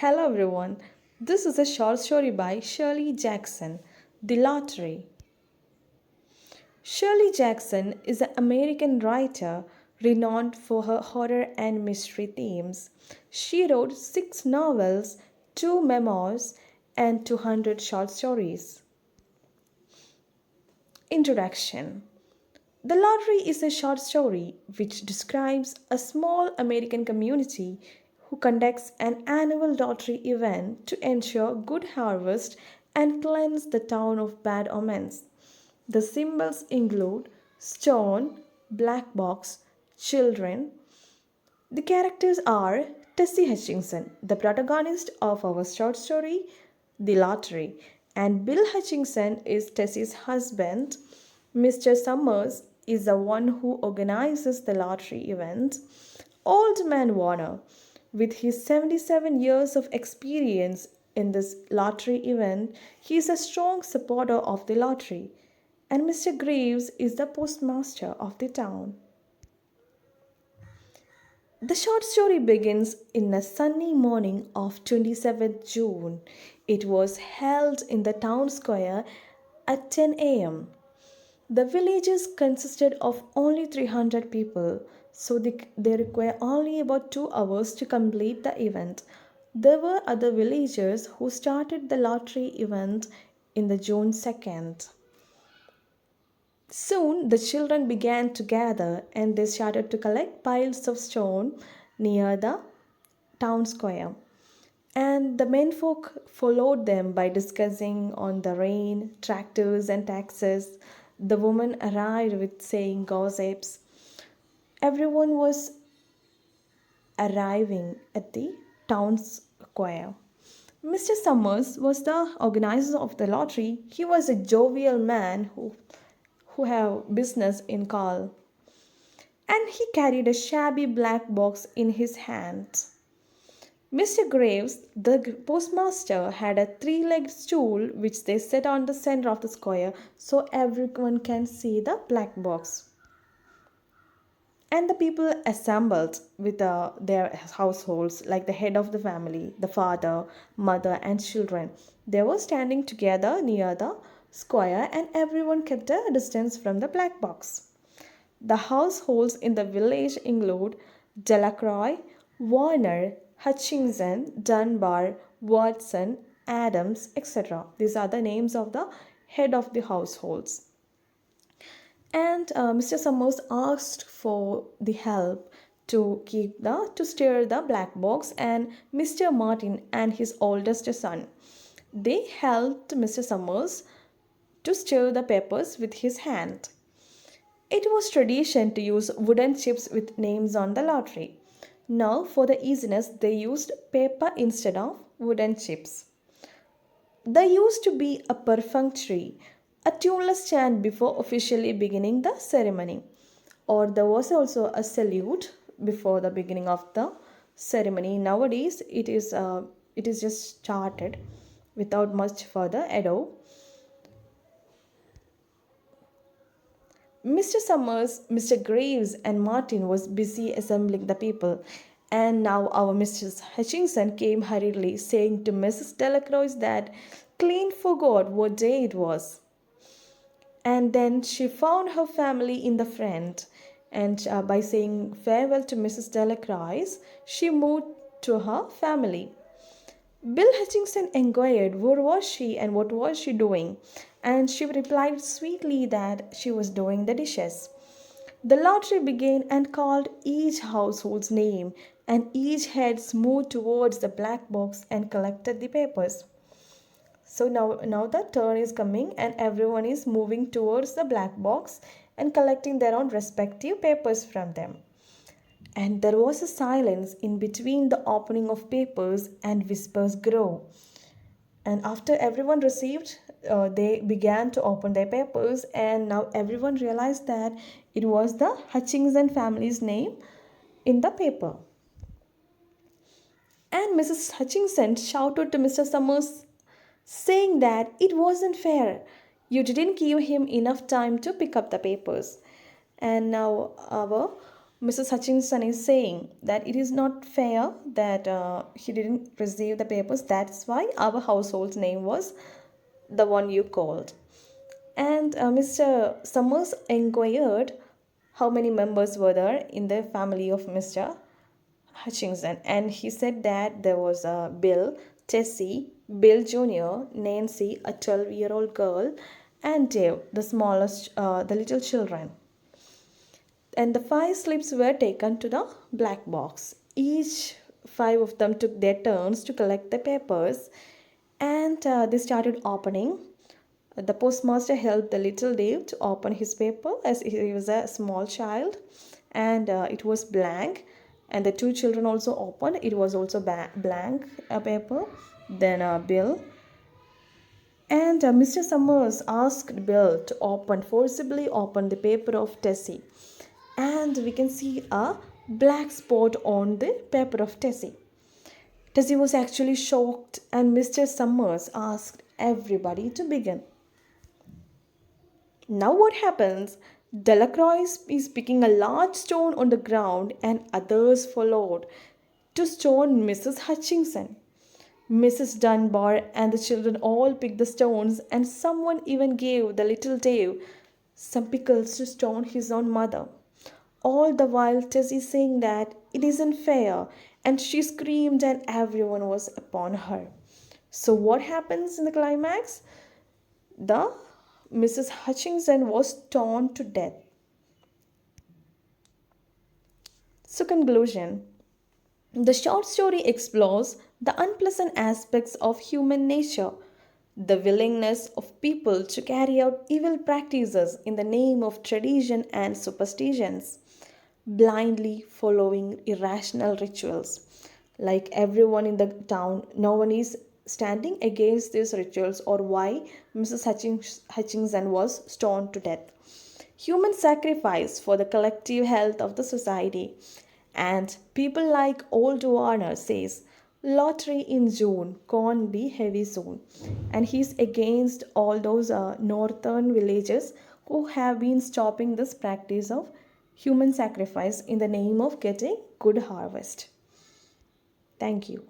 Hello everyone. This is a short story by Shirley Jackson, The Lottery. Shirley Jackson is an American writer renowned for her horror and mystery themes. She wrote 6 novels, 2 memoirs, and 200 short stories. Introduction. The Lottery is a short story which describes a small American community who conducts an annual lottery event to ensure good harvest and cleanse the town of bad omens. The symbols include stone, black box, children. The characters are Tessie Hutchinson, the protagonist of our short story, The Lottery, and Bill Hutchinson is Tessie's husband. Mr. Summers is the one who organizes the lottery event. Old Man Warner, with his 77 years of experience in this lottery event, he is a strong supporter of the lottery. And Mr. Graves is the postmaster of the town. The short story begins in a sunny morning of 27th June. It was held in the town square at 10 a.m. The villages consisted of only 300 people, so they require only about 2 hours to complete the event. There were other villagers who started the lottery event in the June 2nd. Soon the children began to gather and they started to collect piles of stone near the town square. And the menfolk followed them by discussing on the rain, tractors, and taxes. The woman arrived with saying gossips. Everyone was arriving at the town square. Mr. Summers was the organizer of the lottery. He was a jovial man who have business in call, and he carried a shabby black box in his hand. Mr. Graves, the postmaster, had a three-legged stool which they set on the center of the square so everyone can see the black box. And the people assembled with their households, like the head of the family, the father, mother, and children. They were standing together near the square, and everyone kept a distance from the black box. The households in the village include Delacroix, Warner, Hutchinson, Dunbar, Watson, Adams, etc. These are the names of the head of the households. And Mr. Summers asked for the help to steer the black box, and Mr. Martin and his oldest son. They helped Mr. Summers to stir the papers with his hand. It was tradition to use wooden chips with names on the lottery. Now, for the easiness, they used paper instead of wooden chips. There used to be a perfunctory, a tuneless chant before officially beginning the ceremony, or there was also a salute before the beginning of the ceremony. Nowadays, it is just started without much further ado. Mr. Summers, Mr. Graves, and Martin was busy assembling the people, and now our Mrs. Hutchinson came hurriedly, saying to Mrs. Delacroix that clean forgot what day it was. And then she found her family in the front, and by saying farewell to Mrs. Delacroix, she moved to her family. Bill Hutchinson inquired where was she and what was she doing, and she replied sweetly that she was doing the dishes. The lottery began and called each household's name, and each head moved towards the black box and collected the papers. So now the turn is coming, and everyone is moving towards the black box and collecting their own respective papers from them. And there was a silence in between the opening of papers, and whispers grew. And after everyone received, they began to open their papers, and now everyone realized that it was the Hutchinson family's name in the paper. And Mrs. Hutchinson shouted to Mr. Summers, saying that it wasn't fair. You didn't give him enough time to pick up the papers. And now our Mrs. Hutchinson is saying that it is not fair that he didn't receive the papers. That's why our household's name was the one you called. And Mr. Summers inquired how many members were there in the family of Mr. Hutchinson, and he said that there was Bill, Tessie, Bill Jr., Nancy, a 12-year-old girl, and Dave, the smallest, the little children. And the five slips were taken to the black box. Each five of them took their turns to collect the papers, and they started opening. The postmaster helped the little Dave to open his paper as he was a small child, and it was blank. And the two children also opened. It was also blank paper. Then Bill and Mr. Summers asked Bill to forcibly open the paper of Tessie. And we can see a black spot on the paper of Tessie. Tessie was actually shocked, and Mr. Summers asked everybody to begin. Now, what happens? Delacroix is picking a large stone on the ground, and others followed to stone Mrs. Hutchinson. Mrs. Dunbar and the children all picked the stones, and someone even gave the little Dave some pickles to stone his own mother. All the while, Tessie saying that it isn't fair, and she screamed, and everyone was upon her. So, what happens in the climax? The Mrs. Hutchinson was stoned to death. So, conclusion. The short story explores the unpleasant aspects of human nature, the willingness of people to carry out evil practices in the name of tradition and superstitions, blindly following irrational rituals. Like everyone in the town, no one is standing against these rituals or why Mrs. Hutchinson was stoned to death. Human sacrifice for the collective health of the society. And people like Old Warner says, lottery in June can't be heavy soon. And he's against all those northern villages who have been stopping this practice of human sacrifice in the name of getting good harvest. Thank you.